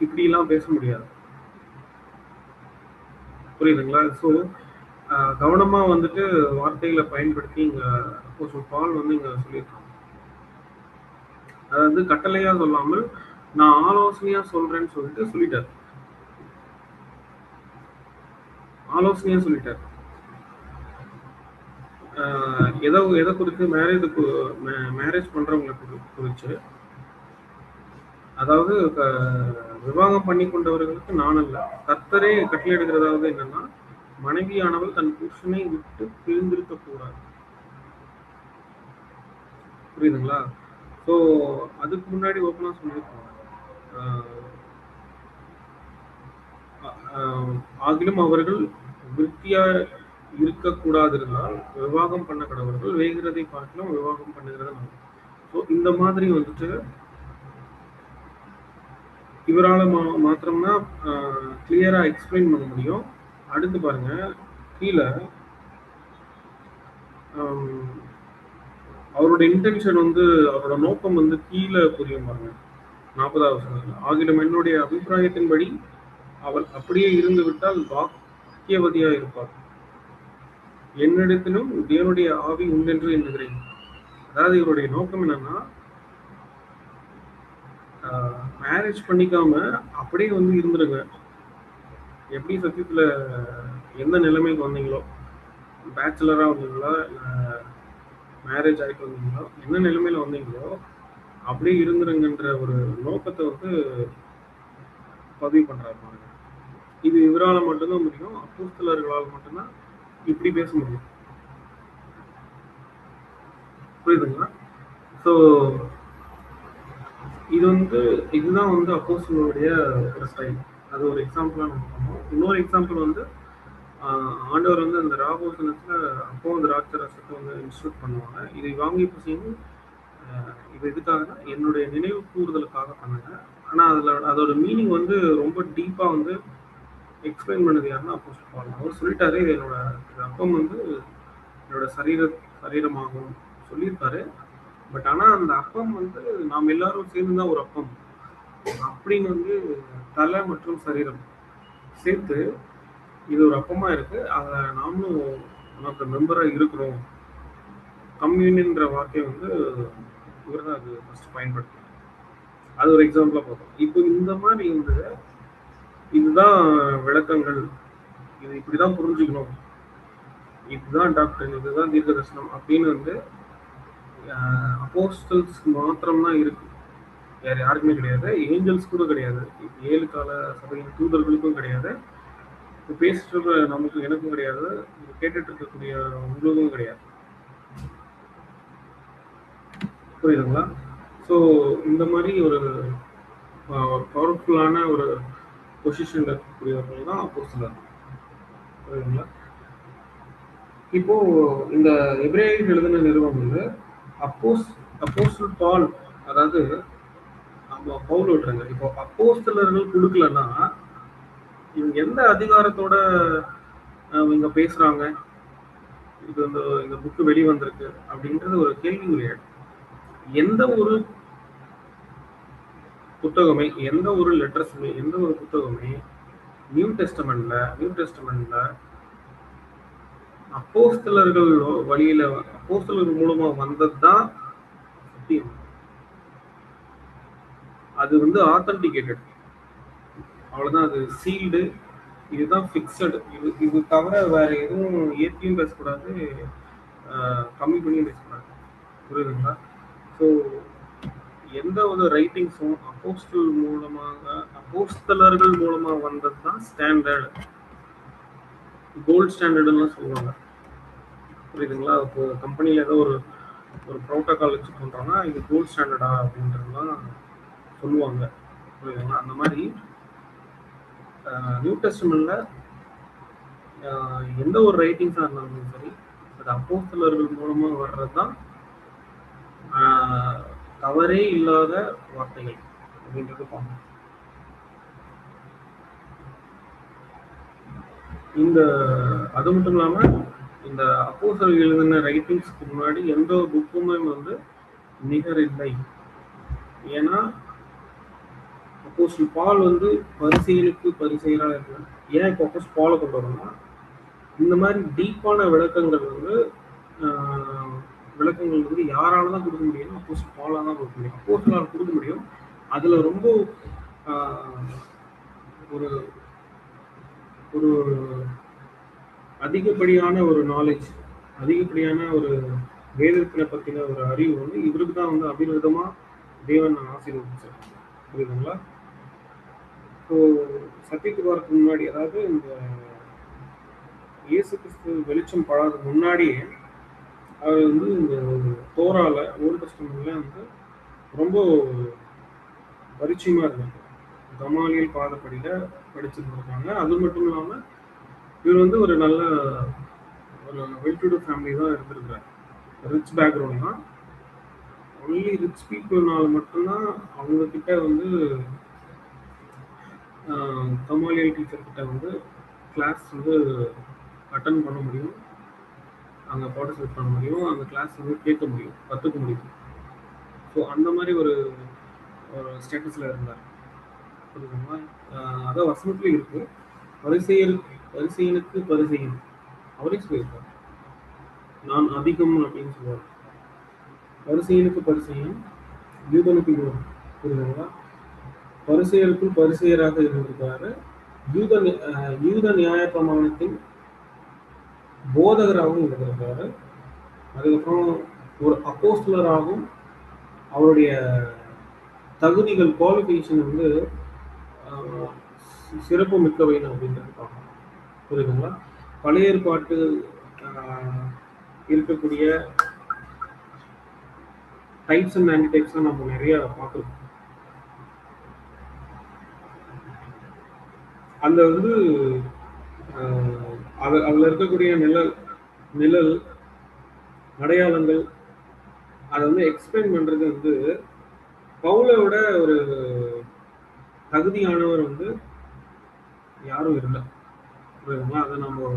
இப்படிலாம் பேச முடியாது. புரியுதுங்களா? ஸோ கவனமா வந்துட்டு வார்த்தைகளை பயன்படுத்தி இங்க அப்போஸ்தலர் பவுல் வந்து இங்க சொல்லியிருக்காங்க. அதாவது கட்டளையா சொல்லாமல் நான் ஆலோசனையா சொல்றேன்னு சொல்லிட்டார். ஆலோசனையா சொல்லிட்டார். எதை குறித்து மேரேஜ் பண்றவங்களை குறிச்சு, அதாவது விவாகம் பண்ணி கொண்டவர்களுக்கு நான் அல்ல, கர்த்தரே கட்டளையிடுகிறதாவது என்னன்னா, மனைவியானவள் தன் புருஷனை விட்டு பிரிந்திருக்க கூடாது. புரியுதுங்களா? ஸோ அதுக்கு முன்னாடி ஓப்பனா சொல்லியிருக்காங்க, ஆகிலும் அவர்கள் விருத்தியா இருக்கக்கூடாது இருந்தால் விவாகம் பண்ண கடவர்கள் வேகிறதை பார்க்கலாம் விவாகம் பண்ணுகிறது. ஸோ இந்த மாதிரி வந்துட்டு இவரால் மாத்திரம்னா கிளியரா எக்ஸ்பிளைன் பண்ண முடியும். அடுத்து பாருங்க, கீழே அவரோட இன்டென்ஷன் வந்து, அவரோட நோக்கம் வந்து கீழே புரியும் பாருங்க. 40வது வசனத்துல, ஆகிலும் என்னுடைய அபிப்பிராயத்தின்படி அவள் அப்படியே இருந்து விட்டால் பாக்கியவதியா இருப்பார். என்னிடத்திலும் தேவனுடைய ஆவி உண்டென்று எண்ணுகிறேன். அதாவது இவருடைய நோக்கம் என்னன்னா, மேரேஜ் பண்ணிக்காம அப்படியே வந்து இருந்துருங்க. எப்படி சத்தியத்துல எந்த நிலைமைக்கு வந்தீங்களோ, பேச்சுலரா வந்தீங்களா இல்லை மேரேஜ் ஆகிட்டு வந்தீங்களோ, என்ன நிலைமையில வந்தீங்களோ அப்படியே இருந்துருங்கன்ற ஒரு நோக்கத்தை வந்து பதிவு பண்றாரு பாருங்க. இது இவரால் மட்டும்தான் முடியும், அப்போஸ்தலர்களால் மட்டும்தான் இப்படி பேச முடியும். புரியுதுங்களா? ஸோ இது வந்து இதுதான் வந்து அப்போஸ்தலருடைய ஒரு ஸ்டைல். அது ஒரு எக்ஸாம்பிளா நம்ம பண்ணோம். இன்னொரு எக்ஸாம்பிள் வந்து ஆண்டவர் வந்து அந்த ராபோசனத்துல அப்போ அந்த ராட்சரசத்தை வந்து இன்ஸ்டியூட் பண்ணுவாங்க. இதை வாங்கி புசியும் இது எதுக்காகனா என்னுடைய நினைவு கூறுதலுக்காக பண்ணுங்க. ஆனா அதோட மீனிங் வந்து ரொம்ப டீப்பா வந்து எக்ஸ்பிளைன் பண்ணது யாருன்னா அப்போஸ்தலர் பவுல். அவர் சொல்லிட்டாரு, என்னோட அப்பம் வந்து என்னோட சரீரமாகும் சொல்லியிருக்காரு. பட் ஆனா அந்த அப்பம் வந்து நாம் எல்லாரும் சேர்ந்துதான் ஒரு அப்பம் அப்படின்னு வந்து தலை மற்றும் சரீரம் சேர்த்து இது ஒரு அப்பமா இருக்கு. அதை நாமளும் நமக்கு மெம்பரா இருக்கிறோம். கம்யூனியன்ற வார்த்தையை வந்து இவர் தான் அது ஃபர்ஸ்ட் பயன்படுத்தும். அது ஒரு எக்ஸாம்பிளா பார்த்தோம். இப்போ இந்த மாதிரி வந்து இதுதான் விளக்கங்கள், இது இப்படிதான் புரிஞ்சுக்கணும், இதுதான் டாக்டர், இதுதான் தீர்க்க தரிசனம் அப்படின்னு வந்து அப்போஸ்டல்ஸ் மாத்திரம்தான் இருக்கு. வேற யாருக்குமே கிடையாது. ஏஞ்சல்ஸ் கூட கிடையாது. 7 கால சபையின் தூதர்களுக்கும் கிடையாது. இப்போ பேசிட்டு நமக்கு எனக்கும் கிடையாது. கேட்டுட்டு இருக்கக்கூடிய உங்களுக்கும் கிடையாது. புரியுதுங்களா? ஸோ இந்த மாதிரி ஒரு பவர்ஃபுல்லான ஒரு பொசிஷன்ல இருக்கக்கூடியவர்கள் தான் அப்போஸ்தலர். புரியுதுங்களா? இப்போ இந்த எபிரேயர் எழுதின நிறுவனம் வந்து அப்போஸ்தலர் பால், அதாவது நம்ம பவுல் விட்டுறாங்க. இப்போ அப்போஸ்தலர்கள் கொடுக்கலன்னா இவங்க எந்த அதிகாரத்தோட இவங்க பேசுறாங்க, இது வந்து இந்த புக்கு வெளிவந்திருக்கு அப்படின்றது ஒரு கேள்விக்குரிய. எந்த ஒரு புத்தகமே, எந்த ஒரு லெட்டர்ஸுமே, எந்த ஒரு புத்தகமே நியூ டெஸ்டமெண்ட்ல அப்போஸ்தலர்கள் வழியில அப்போஸ்தலர்கள் மூலமா வந்ததுதான் சத்தியம். அது வந்து ஆத்தன்டிகேட்டட், அவ்வளவுதான். அது சீல்டு, இதுதான் ஃபிக்ஸடு. இது தவிர வேற எதுவும் ஏற்றியும் பேசக்கூடாது, கம்மி பண்ணியும் பேசக்கூடாது. புரியுதுங்களா? ஸோ எந்த ஒரு ரைட்டிங்ஸும் அப்போஸ்தலர்கள் மூலமா வந்தது தான் ஸ்டாண்டர்ட், கோல்ட் ஸ்டாண்டர்டுன்னு சொல்லுவாங்க. புரியுதுங்களா? இப்போ கம்பெனியில் ஏதோ ஒரு ப்ரோட்டோகால் வச்சு பண்ணுறோன்னா இது கோல்ட் ஸ்டாண்டர்டா அப்படின்றதுலாம் சொல்லுவாங்க. புரியுதுங்களா? அந்த மாதிரி நியூ டெஸ்டமெண்ட்ல எந்த ஒரு ரைட்டிங்ஸாக இருந்தாலும் சரி, அது அப்போஸ்தலர்கள் மூலமா வர்றதுதான் தவறே இல்லாத வார்த்தைகள் அப்படின்றது பார்க்கணும். இந்த அது மட்டும் இல்லாம இந்த அப்போஸ்தலர்கள் எழுதின ரைட்டிங்ஸ்க்கு முன்னாடி எந்த புக்குமே வந்து நிகர் இல்லை. ஏன்னா அப்போஸ்தலன் பால் வந்து பரிசேயனுக்கு பரிசேயரா இருக்கிறார். ஏன் இப்போ அப்போஸ்தலன் பாலை கொண்டு வரோம்னா இந்த மாதிரி டீப்பான விளக்கங்கள் வந்து யாரால தான் கொடுக்க முடியும்? அப்போஸ்தலன் பாலால தான் கொடுக்க முடியும். அப்போஸ்தலனால கொடுக்க முடியும். அதுல ரொம்ப ஒரு ஒரு அதிகப்படியான ஒரு நாலேஜ், அதிகப்படியான ஒரு வேதத்தினை பத்தின ஒரு அறிவு வந்து இவருக்கு தான் வந்து அபிவிதமா தேவன் ஆசீர்வதிச்சார். புரியுதுங்களா? ஸோ சத்தியத்துக்கு வரதுக்கு முன்னாடி, அதாவது இந்த இயேசு கிறிஸ்து வெளிச்சம் படாததுக்கு முன்னாடியே அவர் வந்து இந்த தோரால ஓல்ட் டெஸ்டமென்ட்ல வந்து ரொம்ப பரிச்சயமா இருந்தாங்க. கமாலியல் பாதப்படியில படிச்சிருந்திருக்காங்க. அது மட்டும் இல்லாம இவர் வந்து ஒரு நல்ல ஒரு வெல் டு டூ ஃபேமிலி தான் இருந்திருக்கிறார். ரிச் பேக்ரவுண்ட் தான். ஒன்லி ரிச் பீப்புள்னால மட்டும்தான் அவங்க கிட்ட வந்து கமாலியல் டீச்சர் கிட்ட வந்து கிளாஸ் வந்து அட்டன் பண்ண முடியும், அங்கே பார்ட்டிசிபேட் பண்ண முடியும், அந்த கிளாஸ் வந்து கேட்க முடியும், கற்றுக்க முடியும். ஸோ அந்த மாதிரி ஒரு ஸ்டேட்டஸில் இருந்தார். புரியுதுங்களா? அதான் வசனத்துலேயும் இருக்கு, பரிசேயனுக்கு பரிசேயன் அவரே சொல்லியிருக்கார், நான் அதிகம் அப்படின்னு சொல்லுவார். பரிசேயனுக்கு பரிசேயன், யூதனுக்கு யூதன். புரியுதுங்களா? பரிசேயருக்குள் பரிசேயராக இருந்திருக்காரு. யூத நியாய பிரமாணத்தின் போதகராகவும் இருந்திருக்காரு. அதுக்கப்புறம் ஒரு அப்போஸ்தலராகவும் அவருடைய தகுதிகள், குவாலிஃபிகேஷன் வந்து சிறப்பு மிக்கவைன்னு அப்படின்றது பார்க்கணும். புரியுதுங்களா? பழைய ஏற்பாட்டு இருக்கக்கூடிய டைப்ஸ் அண்ட் ஆன்டி டைப்ஸ் நம்ம நிறைய பார்த்துருக்கோம். அந்த வந்து அதுல இருக்கக்கூடிய நிழல் அடையாளங்கள் அதை வந்து எக்ஸ்பிளைன் பண்றது வந்து பவுலோட ஒரு தகுதியானவர் வந்து யாரும் இல்லை. புரியுதுங்களா? அதை நம்ம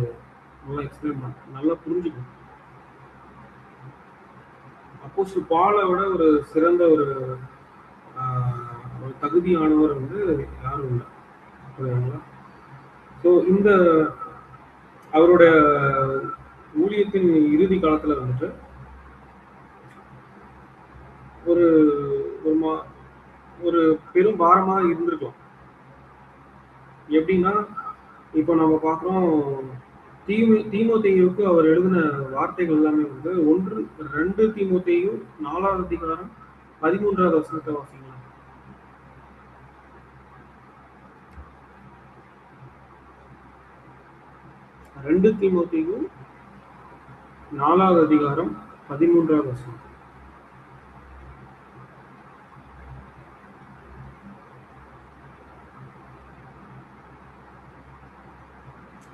நல்லா எக்ஸ்பிளைன் பண்ண நல்லா புரிஞ்சுக்கணும். அப்போஸ்தலன் பாலை விட ஒரு சிறந்த ஒரு தகுதியானவர் வந்து யாரும் இல்லை. புரியுதுங்களா? ஸோ இந்த அவருடைய ஊழியத்தின் இறுதி காலத்துல வந்துட்டு ஒரு ஒரு பெரும் பாரமாக இருந்திருக்கலாம். எப்படின்னா, இப்போ நம்ம பார்க்குறோம், தீமோத்தேயுவுக்கு அவர் எழுதின வார்த்தைகள் எல்லாமே வந்து 2 தீமோத்தேயு 4வது அதிகாரம் 13வது வசனத்தை வாசிக்கலாம். 2 தீமோத்தேயு 4வது அதிகாரம் 13வது வசனம்.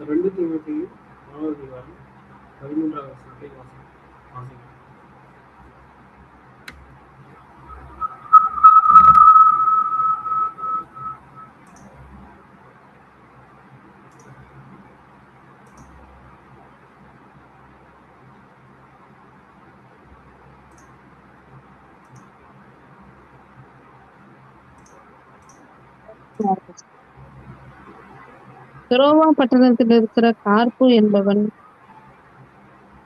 ரெண்டு தீமோத்தேயு 4வது அதிகாரம் 13வது வசனத்தை வாசிக்கலாம். துரோவா பட்டணத்தில் இருக்கிற கார்ப்பு என்பவன்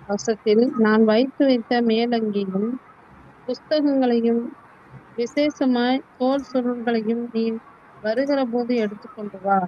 வசத்தில் நான் வைத்த மேலங்கியும் புஸ்தகங்களையும் விசேஷமாய் தோல் சுருள்களையும் நீ வருகிற போது எடுத்துக்கொண்டு வா.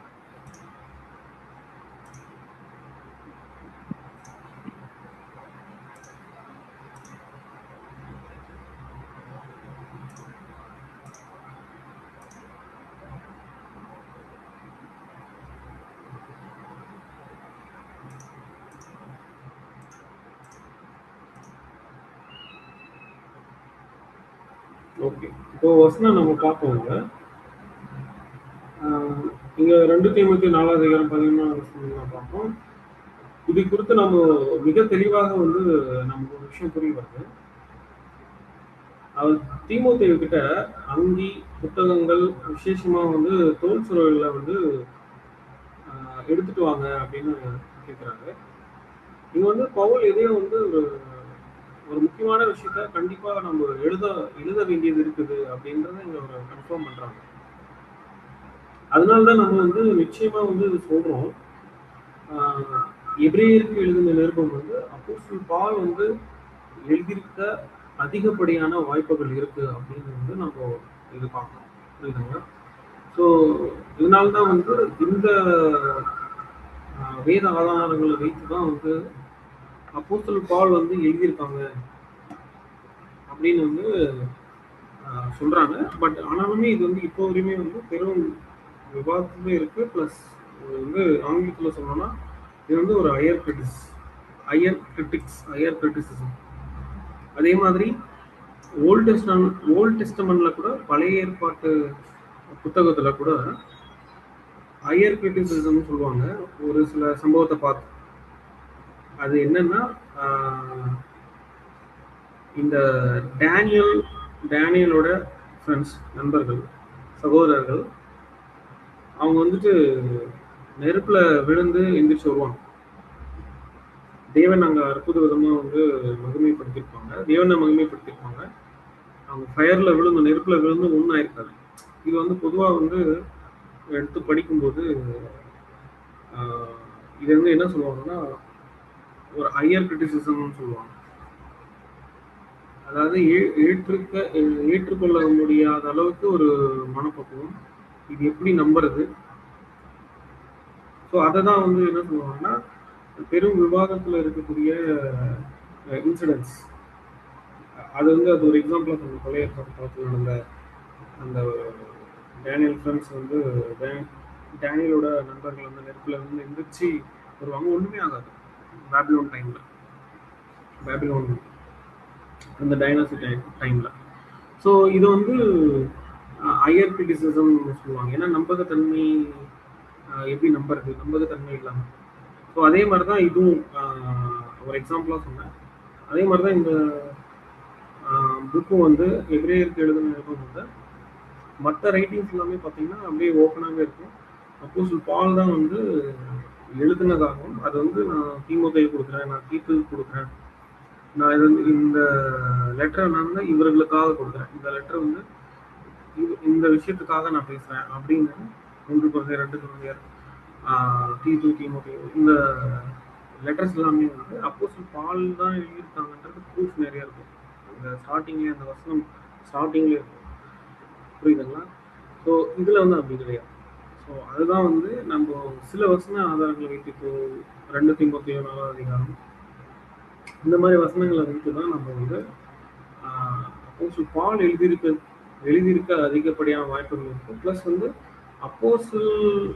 ஓகே, இப்போ வசனம் நம்ம பார்ப்போங்க. இங்க 2 தீமோத்தேயு 4வது அதிகாரம் 13வது வசனம் பார்ப்போம். இது குறித்து நம்ம மிக தெளிவாக வந்து நமக்கு ஒரு விஷயம் புரிய வருது. அவர் தீமோத்தேயு கிட்ட அங்கி புத்தகங்கள் விசேஷமா வந்து தோல் சுருள்களை வந்து எடுத்துட்டு வாங்க அப்படின்னு கேட்குறாங்க. இங்க வந்து பவுல் எதையும் வந்து ஒரு முக்கியமான விஷயத்த கண்டிப்பா நம்ம எழுத வேண்டியது இருக்குது அப்படின்றத இங்க ஒரு கன்ஃபார்ம் பண்றாங்க. அதனாலதான் நம்ம வந்து நிச்சயமா வந்து இது சொல்றோம். எபிரேயருக்கு எழுதின நிருபம் வந்து அப்போஸ்தலன் பவுல் வந்து எழுதியிருக்க அதிகப்படியான வாய்ப்புகள் இருக்கு அப்படின்னு வந்து நம்ம இது பார்க்கணும். புரியுதுங்களா? ஸோ இதனால்தான் வந்து இந்த வேத ஆதாரங்களை வைத்து தான் வந்து அப்போஸ்தலன் பவுல் வந்து எழுதியிருக்காங்க அப்படின்னு வந்து சொல்றாங்க. பட் ஆனாலுமே இது வந்து இப்போ வரையுமே வந்து பெரும் விவாதத்துமே இருக்கு. பிளஸ் வந்து ஆங்கிலத்தில் சொல்லணும்னா இது வந்து ஒரு ஹையர் கிரிட்டிசிசம். அதே மாதிரி ஓல்ட் டெஸ்டமெண்ட்ல கூட பழைய ஏற்பாட்டு புத்தகத்துல கூட ஹையர் கிரிட்டிசிசம் சொல்லுவாங்க ஒரு சில சம்பவத்தை பார்த்து. அது என்னன்னா இந்த டேனியலோட ஃப்ரெண்ட்ஸ், நண்பர்கள், சகோதரர்கள் அவங்க வந்துட்டு நெருப்புல விழுந்து எந்திரிச்சு வருவாங்க. தேவன் அங்க அற்புத விதமா வந்து தேவனை மகிமைப்படுத்திருப்பாங்க. அவங்க ஃபயர்ல விழுந்து நெருப்புல விழுந்து ஒன்றாயிருக்காரு. இது வந்து பொதுவா வந்து எடுத்து படிக்கும்போது இது வந்து என்ன சொல்லுவாங்கன்னா ஒரு ஹையர் கிரிட்டிசிசம்னு சொல்லுவாங்க. அதாவது ஏற்றுக்கொள்ள முடியாத அளவுக்கு ஒரு மனப்பக்குவம். இது எப்படி நம்புறது? ஸோ அதை தான் வந்து என்ன சொல்லுவாங்கன்னா பெரும் விவாதத்தில் இருக்கக்கூடிய இன்சிடென்ட்ஸ். அது வந்து அது ஒரு எக்ஸாம்பிளா சொல்லுங்க. பழைய காலத்தில் நடந்த அந்த டேனியல் ஃப்ரெண்ட்ஸ் வந்து டேனியலோட நண்பர்கள் வந்து நெருப்புல வந்து எந்திரிச்சு வருவாங்க. ஒண்ணுமே ஆகாது. பேபிலோன் அந்த டைனாஸ்டி டைம்ல. ஸோ இது வந்து ஹையர் கிரிட்டிசிசம் சொல்லுவாங்க. ஏன்னா நம்பகத்தன்மை எப்படி நம்பகத்தன்மை இல்லாமல். ஸோ அதே மாதிரி தான் இதுவும் ஒரு எக்ஸாம்பிளாக சொன்னேன். அதே மாதிரி தான் இந்த புக்கும் வந்து எபிரேயருக்கு எழுதின வந்து மற்ற ரைட்டிங்ஸ் எல்லாமே பார்த்தீங்கன்னா அப்படியே ஓப்பனாகவே இருக்கும். அப்போஸ்தலன் பவுல் தான் வந்து எழுதுனதாகவும் அது வந்து நான் தீமோத்தேயுக்கு கொடுக்குறேன், நான் தீத்துக்கு கொடுக்குறேன், நான் இது வந்து இந்த லெட்டரை நான் தான் இவர்களுக்காக கொடுக்குறேன், இந்த லெட்டர் வந்து இந்த விஷயத்துக்காக நான் பேசுறேன் அப்படின்னு 1 Corinthians 2 Corinthians தீத்து தீமோத்தேயு இந்த லெட்டர்ஸ் எல்லாமே வந்து அப்போஸ்தலன் பவுல் தான் எழுதியிருக்காங்கன்றது ப்ரூஃப் நிறைய இருக்கும். இந்த ஸ்டார்டிங்லேயே அந்த வசனம் ஸ்டார்டிங்லேயே இருக்கும். புரியுதுங்களா? ஸோ இதில் வந்து அப்படி கிடையாது. ஸோ அதுதான் வந்து நம்ம சில வசன ஆதாரங்களை வைத்து இப்போ 2 தீமோத்தேயு 4ஆம் அதிகாரம் இந்த மாதிரி வசனங்களை வைத்து தான் நம்ம வந்து அப்போஸ்தலன் பவுல் எழுதியிருக்க அதிகப்படியான வாய்ப்புகள் இருக்கு. ப்ளஸ் வந்து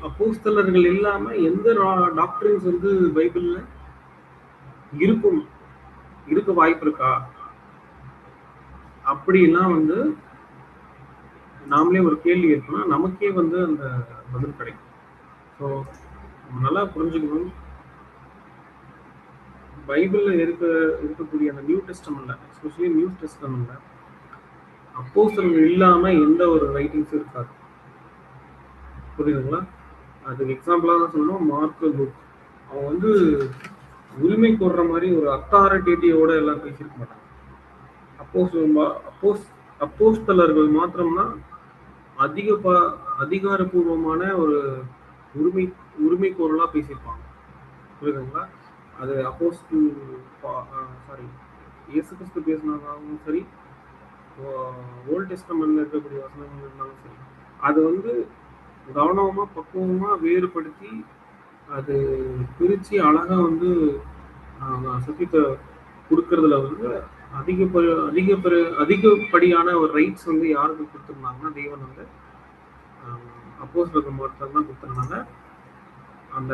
அப்போஸ்தலர்கள் இல்லாம எந்த டாக்டரின்ஸ் வந்து பைபிள்ல இருக்க வாய்ப்பு இருக்கா அப்படிலாம் வந்து நாமளே ஒரு கேள்வி இருக்குன்னா நமக்கே வந்து அந்த பதில் கிடைக்கும். ஸோ நல்லா புரிஞ்சுக்கணும். பைபிள்ல இருக்கக்கூடிய அந்த நியூ டெஸ்டமெண்ட்ல, எஸ்பெஷலி நியூ டெஸ்டமெண்ட்ல அப்போஸ்தலர்கள் இல்லாம எந்த ஒரு ரைட்டிங்ஸும் இருக்காது. புரியுதுங்களா? அதுக்கு எக்ஸாம்பிளாக தான் சொல்லணும் மார்க், லூக். அவங்க வந்து உரிமை கோர்ற மாதிரி ஒரு அத்தாரிட்டேட்டிவோட எல்லாம் பேசியிருக்க மாட்டாங்க. அப்போஸ்தலர்கள் மாத்திரம்தான் அதிகாரப்பூர்வமான ஒரு உரிமை கோரலா பேசியிருப்பாங்க. புரியுதுங்களா? அது இயேசு கிறிஸ்து பேசினாலும் சரி, ஓல்ட் டெஸ்டமெண்ட்ல இருக்கக்கூடிய வசனங்கள் இருந்தாலும் சரி, அது வந்து கவனமா பக்குவமா வேறுபடுத்தி அது பிரிச்சு அழகா வந்து சத்தியத்தை கொடுக்கறதுல வந்து அதிகப்படியான ஒரு ரைட்ஸ் வந்து யாருக்கு கொடுத்துருந்தாங்கன்னா தேவன் வந்து அப்போஸ்தலர்கள் மட்டும் தான் கொடுத்துருந்தாங்க. அந்த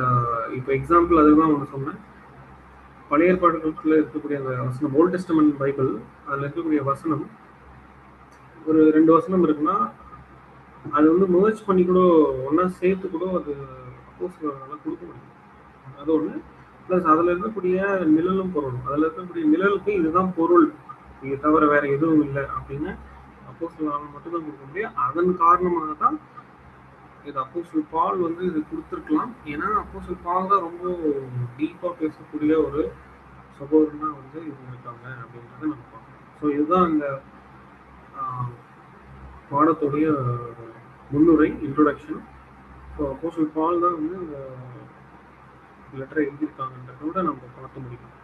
இப்போ எக்ஸாம்பிள் அதுதான் ஒன்று சொன்னேன். பழைய ஏற்பாடுகளுக்குள்ள இருக்கக்கூடிய அந்த வசனம், ஓல்ட் டெஸ்டமெண்ட் பைபிள், அதில் இருக்கக்கூடிய வசனம் ஒரு 2 வசனம் இருக்குன்னா அது வந்து மர்ஜ் பண்ணி கூட ஒன்னா சேர்த்து கூட அது அப்போஸ்தலர்களால கொடுக்க முடியும். அது ஒன்று. ப்ளஸ் அதில் இருக்கக்கூடிய நிழலும் பொருளும், அதில் இருக்கக்கூடிய நிழலுக்கு இதுதான் பொருள், இது தவிர வேற எதுவும் இல்லை அப்படின்னு அப்போஸ்தலனால மட்டும்தான் கொடுக்க முடியும். அதன் காரணமாக தான் இது அப்போஸ்தலன் பால் வந்து இது கொடுத்துருக்கலாம். ஏன்னா அப்போஸ்தலன் பால் தான் ரொம்ப டீப்பாக பேசக்கூடிய ஒரு சகோதரனா வந்து இவங்க இருக்காங்க அப்படின்றத நம்ம பார்க்கணும். ஸோ இதுதான் இந்த ஆஹ், பாடத்துடைய முன்னுரை, இன்ட்ரோடக்ஷன். ஸோ அப்போஸ்தலன் பால் தான் வந்து இந்த லெட்டரை எழுதியிருக்காங்கன்றத விட நம்ம பார்த்து முடியும்.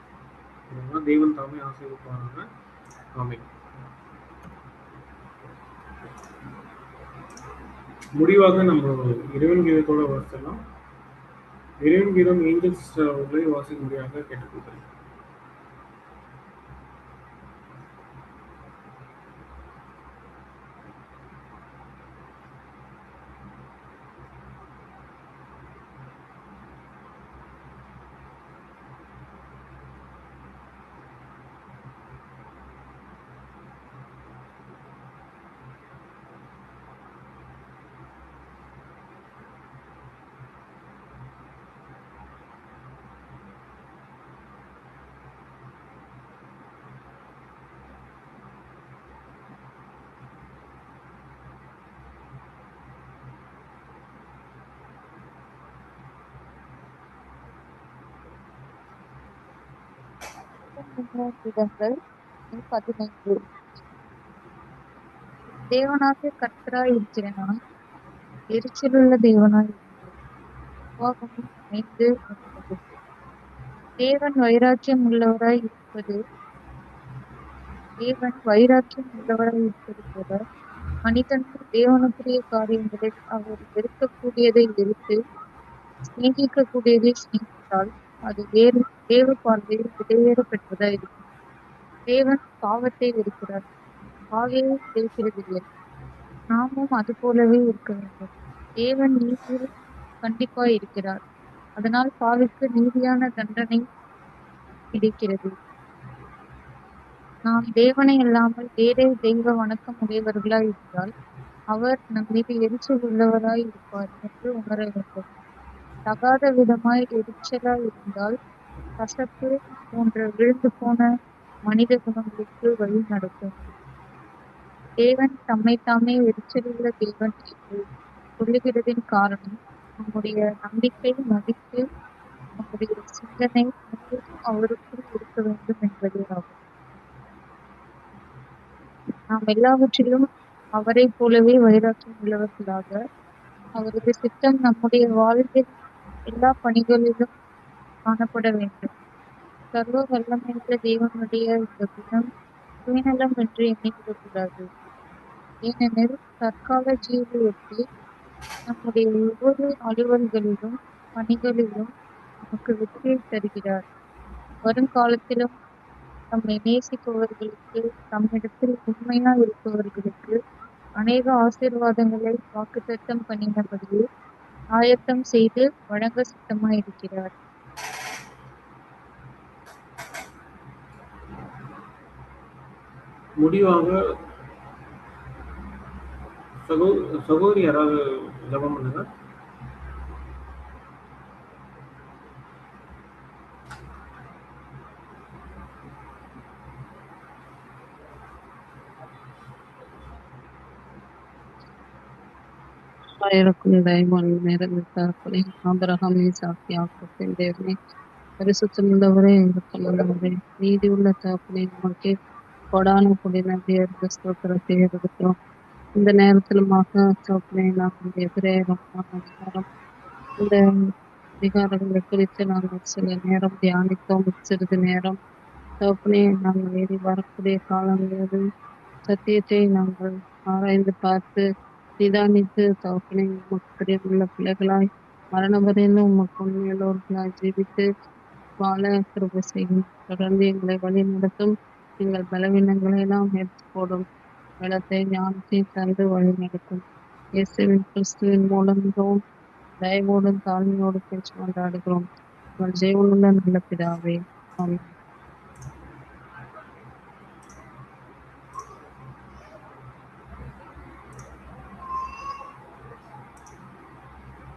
இதெல்லாம் தெய்வன் தாமே ஆசீர்வதிப்பாங்க. ஆமென். முடிவாக நம்ம இறைவன் கீதத்தோட வாசிக்கலாம். இறைவன் கீதம் ஏஞ்சல் சிஸ்டர் அவர்களை வாசிக்கும்படியாக கேட்டுக்கொள்கிறேன். கீதங்கள் 15. தேவனாகிய கர்த்தராய் இருக்கிற நான் எரிச்சலுள்ள தேவனாய் இருக்கிறேன். உபாகமம் 5:9. தேவன் வைராக்கியம் உள்ளவராய் இருப்பது போல மனிதனும் தேவனுக்குரிய காரியங்களில் அவர் வெறுக்கக்கூடியதை வெறுத்து சிநேகிக்கக்கூடியதை சிநேகித்தால் அது தேவ பார்வையில் விலையேற பெற்றதாய் இருக்கும். தேவன் பாவத்தை வெறுக்கிறார், பாவியை வெறுக்கிறதில்லை. நாமும் அது போலவே இருக்க வேண்டும். தேவன் நீதியில் கண்டிப்பாய் இருக்கிறார், அதனால் பாவிக்கு நீதியான தண்டனை கிடைக்கிறது. நாம் தேவனை அல்லாமல் வேறே தெய்வ வணக்கம் உடையவர்களாய் இருந்தால் அவர் நம் மீது எரிச்சல் உள்ளவராய் இருப்பார் என்று உணர வேண்டும். தகாத விதமாய் எரிச்சலாய் இருந்தால் கசப்பு போன்ற விழுந்து போன மனித குணங்களுக்கு வழி நடக்கும். தேவன் தம்மைத்தாமே எரிச்சலுள்ள தேவன் என்று சொல்லுகிறதின் காரணம் நம்முடைய நம்பிக்கை, மதிப்பு, நம்முடைய சிந்தனை முழுவதும் அவருக்குள் இருக்க வேண்டும் என்பதே ஆகும். நாம் எல்லாவற்றிலும் அவரை போலவே வைராக்கியம் உள்ளவர்களாக அவரது சித்தம் நம்முடைய வாழ்வில் எல்லா பணிகளிலும் காணப்பட வேண்டும். சர்வ வல்லமையுள்ள தேவனுடைய இந்த குணம் சுயநலம் என்று எண்ணிவிடக்கூடாது. ஏனெனில் தற்கால ஜீவியத்தை நம்முடைய ஒவ்வொரு அலுவல்களிலும் பணிகளிலும் நமக்கு வெற்றியை தருகிறார். வருங்காலத்திலும் நம்மை நேசிப்பவர்களுக்கு, நம்மிடத்தில் உண்மையா இருப்பவர்களுக்கு அநேக ஆசீர்வாதங்களை வாக்குத்தத்தம் பண்ணினபடியே ஆயத்தம் செய்து வழங்க சித்தமாயிருக்கிறார். முடிவாக சகோதரி யாராவது ஜபம் பண்ணுங்க. இருக்கும் தெய்வம் நிறைந்திருக்கிறார்களே, ஆபிரகாம், ஈசாக்கு, யாக்கோபின் தேவனே, பரிசுத்தமுள்ளவரே, இரக்கமுள்ளவரே, நீதி உள்ள தகப்பனே, உமக்கு கொடான கொடி நன்றியர்ந்த ஸ்தோத்திரத்தை எடுக்கிறோம். இந்த நேரத்திலுமாக தகப்பனே, நாங்கள் எதிரே ரொம்ப நேரம் இந்த அதிகாரங்களை குறித்து நாங்கள் சில நேரம் தியானித்தோம். சிறிது நேரம் தகப்பனே, நாங்கள் இனி வரக்கூடிய காலங்களில் சத்தியத்தை நாங்கள் ஆராய்ந்து பார்த்து நிதானித்து தகப்பனே, உமக்கு பிரியமுள்ள பிள்ளைகளாய் மரணம் வரையிலும் உமக்கு உண்மையுள்ளவர்களாய் ஜீவித்து வாழ கிருபை செய்யும். தொடர்ந்து எங்களை வழி நடத்தும். எங்கள் பலவீனங்களை எல்லாம் எடுத்து போடும். பலத்தை ஞானத்தை தந்து வழி நடத்தும். இயேசுவின் கிறிஸ்துவின் மூலம் மிகவும் தயவோடும் தாழ்மையோடு பேச்சு கொண்டாடுகிறோம். உங்கள் ஜெயமுள்ள நல்ல பிதாவே, ஆமென்.